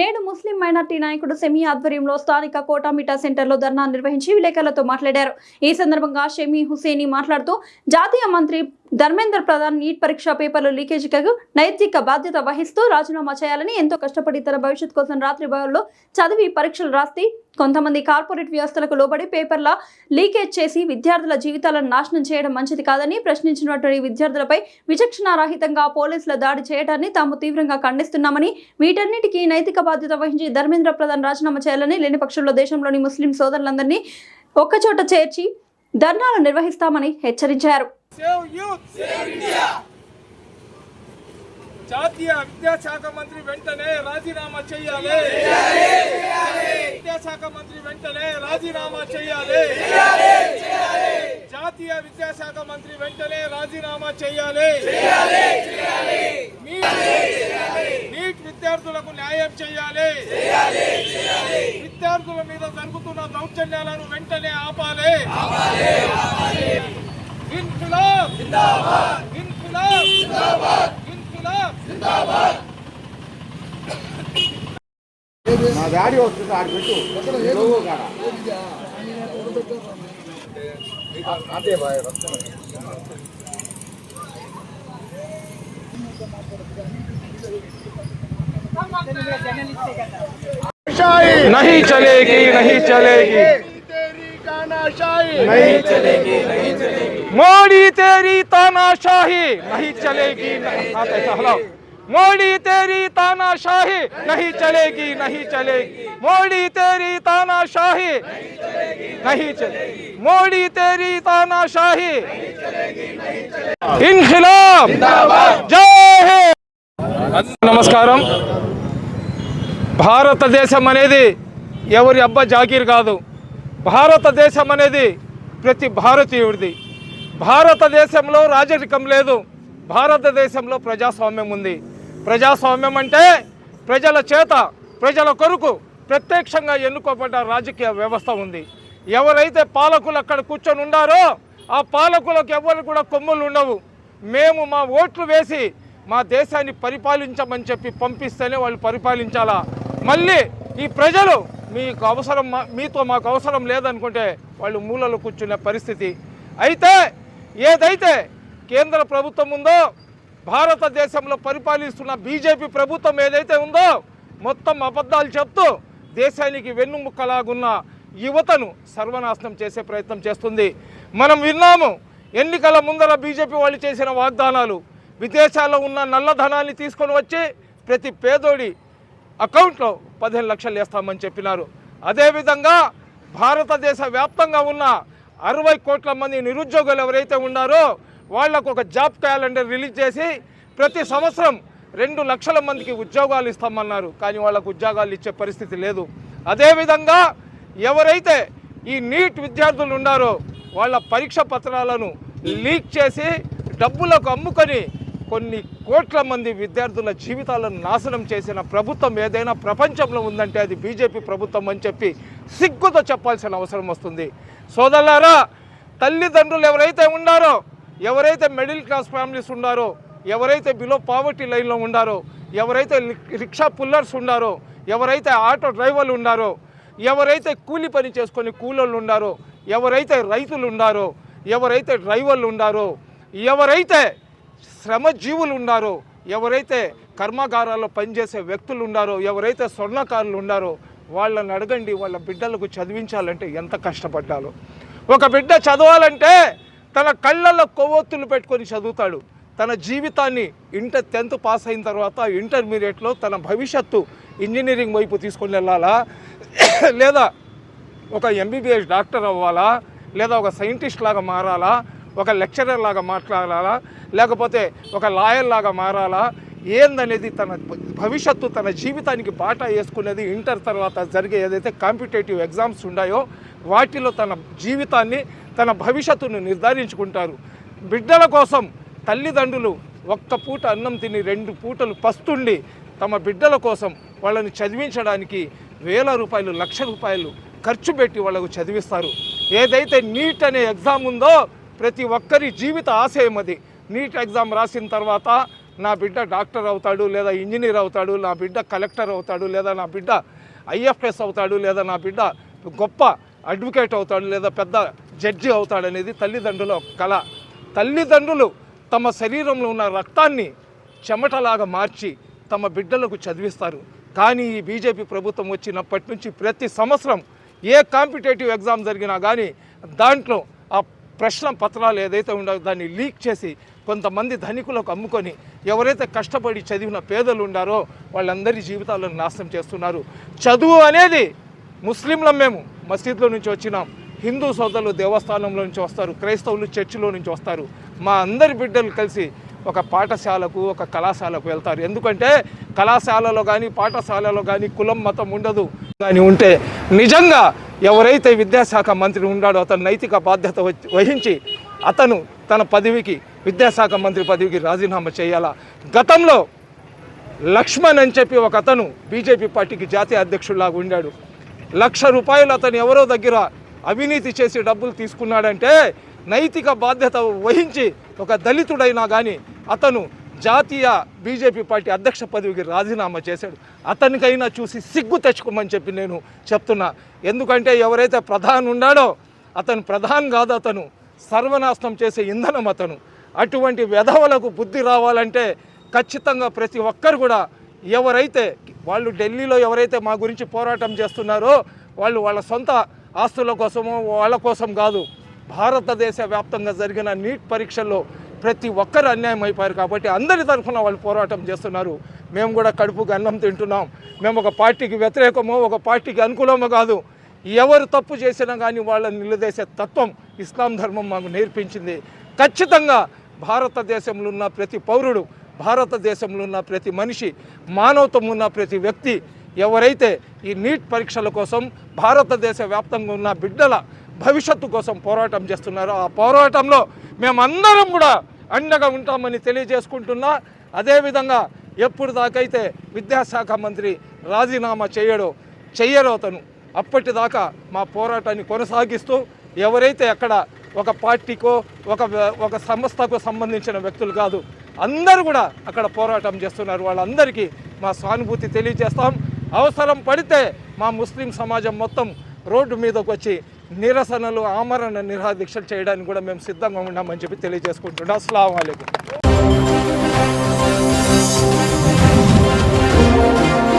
నేడు ముస్లిం మైనార్టీ నాయకుడు షమీ ఆధ్వర్యంలో స్థానిక కోటామిటా సెంటర్లో ధర్నా నిర్వహించి విలేకరులతో మాట్లాడారు. ఈ సందర్భంగా షమీ హుసేని మాట్లాడుతూ జాతీయ మంత్రి ధర్మేంద్ర ప్రధాన్ నీట్ పరీక్ష పేపర్లు లీకేజీకి నైతిక బాధ్యత వహిస్తూ రాజీనామా చేయాలని, ఎంతో కష్టపడి తన భవిష్యత్ కోసం రాత్రి బయల్లో చదివి పరీక్షలు రాస్తే కొంతమంది కార్పొరేట్ వ్యవస్థలకు లోబడి పేపర్ల లీకేజ్ చేసి విద్యార్థుల జీవితాలను నాశనం చేయడం మంచిది కాదని ప్రశ్నించినటువంటి విద్యార్థులపై విచక్షణారహితంగా పోలీసుల దాడి చేయడాన్ని తాము తీవ్రంగా ఖండిస్తున్నామని, వీటన్నిటికీ నైతిక బాధ్యత వహించి ధర్మేంద్ర ప్రధాన్ రాజీనామా చేయాలని, లేని పక్షంలో దేశంలోని ముస్లిం సోదరులందరినీ ఒక్కచోట చేర్చి ధర్నాలు నిర్వహిస్తామని హెచ్చరించారు. జాతీయ విద్యాశాఖ మంత్రి వెంటనే రాజీనామా చేయాలి. విద్యాశాఖ మంత్రి వెంటనే రాజీనామా చేయాలి. జాతీయ విద్యాశాఖ మంత్రి వెంటనే రాజీనామా చేయాలి. నీట్ విద్యార్థులకు న్యాయం చేయాలి. విద్యార్థుల మీద జరుగుతున్న దౌర్జన్యాలను వెంటనే ఆపాలి. ఇన్క్లాబ్ జిందాబాద్, ఇన్క్లాబ్ జిందాబాద్, ఇన్క్లాబ్ జిందాబాద్. మా డాడీ వస్తుంది ఆడి పెట్టు లోగో కాడ అదే బాయ్ नहीं चलेगी, नहीं चलेगी, नहीं चलेगी, नहीं चलेगी। मोदी तेरी तानाशाही नहीं चलेगी। मोदी तेरी तानाशाही नहीं चलेगी, नहीं चलेगी। मोदी तेरी तानाशाही नहीं चलेगी। मोदी तेरी तानाशाही इन्क़िलाब जय हिंद। నమస్కారం. భారతదేశం అనేది ఎవరి అబ్బా జాగీర్ కాదు. భారతదేశం అనేది ప్రతి భారతీయుడిది. భారతదేశంలో రాజరికం లేదు. భారతదేశంలో ప్రజాస్వామ్యం ఉంది. ప్రజాస్వామ్యం అంటే ప్రజల చేత ప్రజల కొరకు ప్రత్యక్షంగా ఎన్నుకోబడ్డ రాజకీయ వ్యవస్థ ఉంది. ఎవరైతే పాలకులు అక్కడ కూర్చొని ఉన్నారో ఆ పాలకులకు ఎవరు కూడా కొమ్ములు ఉండవు. మేము మా ఓట్లు వేసి మా దేశాన్ని పరిపాలించమని చెప్పి పంపిస్తేనే వాళ్ళు పరిపాలించాలా. మళ్ళీ ఈ ప్రజలు మీకు అవసరం, మీతో మాకు అవసరం లేదనుకుంటే వాళ్ళు మూలలో కూర్చునే పరిస్థితి. అయితే ఏదైతే కేంద్ర ప్రభుత్వం ఉందో, భారతదేశంలో పరిపాలిస్తున్న బీజేపీ ప్రభుత్వం ఏదైతే ఉందో మొత్తం అబద్ధాలు చెప్తూ దేశానికి వెన్నుముక్కలాగున్న యువతను సర్వనాశనం చేసే ప్రయత్నం చేస్తుంది. మనం విన్నాము ఎన్నికల ముందర బీజేపీ వాళ్ళు చేసిన వాగ్దానాలు. విదేశాల్లో ఉన్న నల్లధనాన్ని తీసుకొని వచ్చి ప్రతి పేదోడి అకౌంట్లో 15 లక్షలు వేస్తామని చెప్పినారు. అదేవిధంగా భారతదేశ వ్యాప్తంగా ఉన్న 60 కోట్ల మంది నిరుద్యోగులు ఎవరైతే ఉన్నారో వాళ్లకు ఒక జాబ్ క్యాలెండర్ రిలీజ్ చేసి ప్రతి సంవత్సరం 2 లక్షల మందికి ఉద్యోగాలు ఇస్తామన్నారు. కానీ వాళ్ళకు ఉద్యోగాలు ఇచ్చే పరిస్థితి లేదు. అదేవిధంగా ఎవరైతే ఈ నీట్ విద్యార్థులు ఉన్నారో వాళ్ళ పరీక్ష పత్రాలను లీక్ చేసి డబ్బులకు అమ్ముకొని కొన్ని కోట్ల మంది విద్యార్థుల జీవితాలను నాశనం చేసిన ప్రభుత్వం ఏదైనా ప్రపంచంలో ఉందంటే అది బీజేపీ ప్రభుత్వం అని చెప్పి సిగ్గుతో చెప్పాల్సిన అవసరం వస్తుంది. సోదరులారా, తల్లిదండ్రులు ఎవరైతే ఉన్నారో, ఎవరైతే మిడిల్ క్లాస్ ఫ్యామిలీస్ ఉన్నారో, ఎవరైతే బిలో పావర్టీ లైన్లో ఉన్నారో, ఎవరైతే రిక్షా పుల్లర్స్ ఉన్నారో, ఎవరైతే ఆటో డ్రైవర్లు ఉన్నారో, ఎవరైతే కూలి పని చేసుకొని కూలోళ్ళు ఉన్నారో, ఎవరైతే రైతులు ఉన్నారో, ఎవరైతే డ్రైవర్లు ఉన్నారో, ఎవరైతే శ్రమజీవులు ఉన్నారో, ఎవరైతే కర్మాగారాల్లో పనిచేసే వ్యక్తులు ఉన్నారో, ఎవరైతే స్వర్ణకారులు ఉన్నారో వాళ్ళని అడగండి. వాళ్ళ బిడ్డలకు చదివించాలంటే ఎంత కష్టపడ్డాలో. ఒక బిడ్డ చదవాలంటే తన కళ్ళల్లో కొవ్వొత్తులు పెట్టుకొని చదువుతాడు. తన జీవితాన్ని ఇంటర్ 10th పాస్ అయిన తర్వాత ఇంటర్మీడియట్లో తన భవిష్యత్తు ఇంజనీరింగ్ వైపు తీసుకొని వెళ్ళాలా, లేదా ఒక ఎంబీబీఎస్ డాక్టర్ అవ్వాలా, లేదా ఒక సైంటిస్ట్ లాగా మారాలా, ఒక లెక్చరర్ లాగా మాట్లాడాలా, లేకపోతే ఒక లాయర్ లాగా మారాలా, ఏందనేది తన భవిష్యత్తు తన జీవితానికి బాటా వేసుకునేది ఇంటర్ తర్వాత జరిగే ఏదైతే కాంపిటేటివ్ ఎగ్జామ్స్ ఉన్నాయో వాటిలో తన జీవితాన్ని తన భవిష్యత్తును నిర్ధారించుకుంటారు. బిడ్డల కోసం తల్లిదండ్రులు ఒక్క పూట అన్నం తిని 2 పూటలు పస్తుండి తమ బిడ్డల కోసం వాళ్ళని చదివించడానికి వేల రూపాయలు, లక్ష రూపాయలు ఖర్చు పెట్టి వాళ్ళకు చదివిస్తారు. ఏదైతే నీట్ అనే ఎగ్జామ్ ఉందో ప్రతి ఒక్కరి జీవిత ఆశయం అది. నీట్ ఎగ్జామ్ రాసిన తర్వాత నా బిడ్డ డాక్టర్ అవుతాడు, లేదా ఇంజనీర్ అవుతాడు, నా బిడ్డ కలెక్టర్ అవుతాడు, లేదా నా బిడ్డ ఐఎఫ్ఎస్ అవుతాడు, లేదా నా బిడ్డ గొప్ప అడ్వకేట్ అవుతాడు, లేదా పెద్ద జడ్జి అవుతాడు అనేది తల్లిదండ్రుల కళ. తల్లిదండ్రులు తమ శరీరంలో ఉన్న రక్తాన్ని చెమటలాగా మార్చి తమ బిడ్డలకు చదివిస్తారు. కానీ ఈ బీజేపీ ప్రభుత్వం వచ్చినప్పటి నుంచి ప్రతి సంవత్సరం ఏ కాంపిటేటివ్ ఎగ్జామ్ జరిగినా కానీ దాంట్లో ఆ ప్రశ్న పత్రాలు ఏదైతే ఉండో దాన్ని లీక్ చేసి కొంతమంది ధనికులకు అమ్ముకొని ఎవరైతే కష్టపడి చదివిన పేదలు ఉండారో వాళ్ళందరి జీవితాలను నాశనం చేస్తున్నారు. చదువు అనేది ముస్లింలం, మేము మసీదులో నుంచి వచ్చినాం, హిందూ సోదరులు దేవస్థానంలో నుంచి వస్తారు, క్రైస్తవులు చర్చిలో నుంచి వస్తారు. మా అందరి బిడ్డలు కలిసి ఒక పాఠశాలకు ఒక కళాశాలకు వెళ్తారు. ఎందుకంటే కళాశాలలో కానీ పాఠశాలలో కానీ కులం మతం ఉండదు. కానీ ఉంటే నిజంగా ఎవరైతే విద్యాశాఖ మంత్రి ఉన్నాడో అతను నైతిక బాధ్యత వహించి అతను తన పదవికి విద్యాశాఖ మంత్రి పదవికి రాజీనామా చేయాలా. గతంలో లక్ష్మణ్ అని చెప్పి ఒక అతను బీజేపీ పార్టీకి జాతీయ అధ్యక్షుడిలాగా ఉండాడు. ₹1,00,000 అతను ఎవరో దగ్గర అవినీతి చేసి డబ్బులు తీసుకున్నాడంటే నైతిక బాధ్యత వహించి ఒక దళితుడైనా కానీ అతను జాతీయ బీజేపీ పార్టీ అధ్యక్ష పదవికి రాజీనామా చేశాడు. అతనికైనా చూసి సిగ్గు తెచ్చుకోమని చెప్పి నేను చెప్తున్నా. ఎందుకంటే ఎవరైతే ప్రధాని ఉన్నాడో అతను ప్రధాని కాదు, అతను సర్వనాశనం చేసే ఇంధనం అతను. అటువంటి వెధవలకు బుద్ధి రావాలంటే ఖచ్చితంగా ప్రతి ఒక్కరు కూడా ఎవరైతే వాళ్ళు ఢిల్లీలో ఎవరైతే మా గురించి పోరాటం చేస్తున్నారో వాళ్ళు వాళ్ళ సొంత ఆస్తుల కోసమో వాళ్ళ కోసం కాదు, భారతదేశ వ్యాప్తంగా జరిగిన నీట్ పరీక్షల్లో ప్రతి ఒక్కరు అన్యాయం అయిపోయారు కాబట్టి అందరి తరఫున వాళ్ళు పోరాటం చేస్తున్నారు. మేము కూడా కడుపుకి అన్నం తింటున్నాం. మేము ఒక పార్టీకి వ్యతిరేకమో ఒక పార్టీకి అనుకూలమో కాదు. ఎవరు తప్పు చేసినా కానీ వాళ్ళని నిలదీసే తత్వం ఇస్లాం ధర్మం మాకు నేర్పించింది. ఖచ్చితంగా భారతదేశంలో ఉన్న ప్రతి పౌరుడు, భారతదేశంలో ఉన్న ప్రతి మనిషి, మానవత్వం ఉన్న ప్రతి వ్యక్తి ఎవరైతే ఈ నీట్ పరీక్షల కోసం భారతదేశ వ్యాప్తంగా ఉన్న బిడ్డల భవిష్యత్తు కోసం పోరాటం చేస్తున్నారో ఆ పోరాటంలో మేమందరం కూడా అండగా ఉంటామని తెలియజేసుకుంటున్నా. అదేవిధంగా ఎప్పుడు దాకైతే విద్యాశాఖ మంత్రి రాజీనామా చెయ్యరో అతను అప్పటిదాకా మా పోరాటాన్ని కొనసాగిస్తూ ఎవరైతే అక్కడ ఒక పార్టీకో ఒక సంస్థకు సంబంధించిన వ్యక్తులు కాదు, అందరూ కూడా అక్కడ పోరాటం చేస్తున్నారు. వాళ్ళందరికీ మా సానుభూతి తెలియజేస్తాం. అవసరం పడితే మా ముస్లిం సమాజం మొత్తం రోడ్డు మీదకి వచ్చి నిరసనలు, ఆమరణ నిరాదీక్షలు చేయడానికి కూడా మేము సిద్ధంగా ఉన్నామని చెప్పి తెలియజేసుకుంటున్నాం. అస్సలాము అలైకుం.